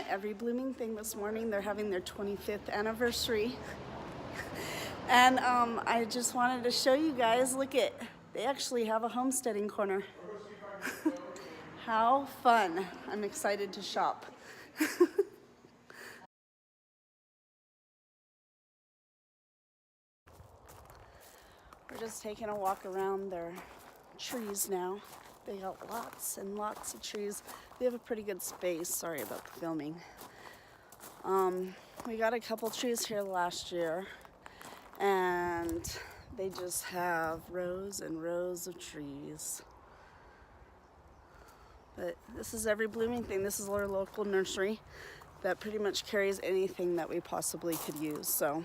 Every Blooming Thing this morning. They're having their 25th anniversary. And I just wanted to show you guys, look at, they actually have a homesteading corner. How fun. I'm excited to shop. We're just taking a walk around their trees now. They got lots and lots of trees. They have a pretty good space. Sorry about the filming. We got a couple trees here last year, and they just have rows and rows of trees. But this is Every Blooming Thing. This is our local nursery that pretty much carries anything that we possibly could use. So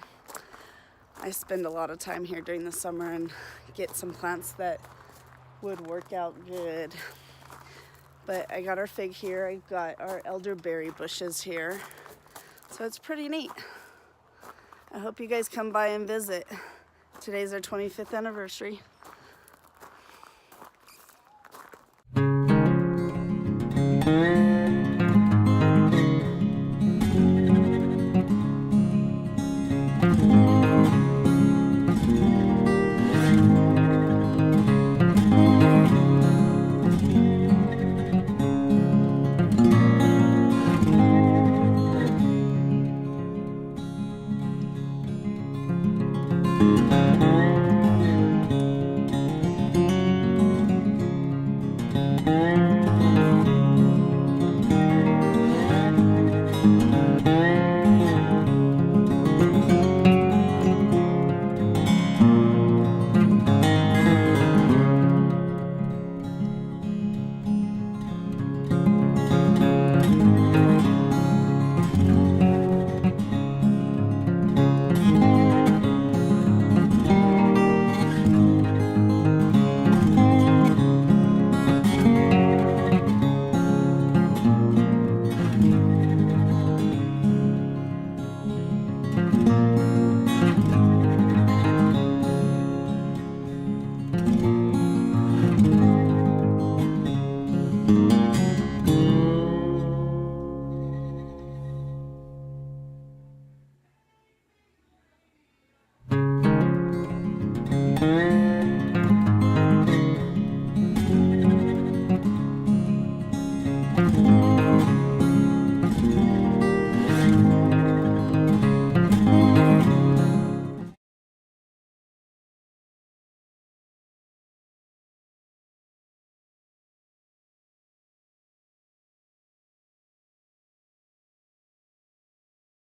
I spend a lot of time here during the summer and get some plants that would work out good. But I got our fig here. I got our elderberry bushes here. So it's pretty neat. I hope you guys come by and visit. Today's our 25th anniversary.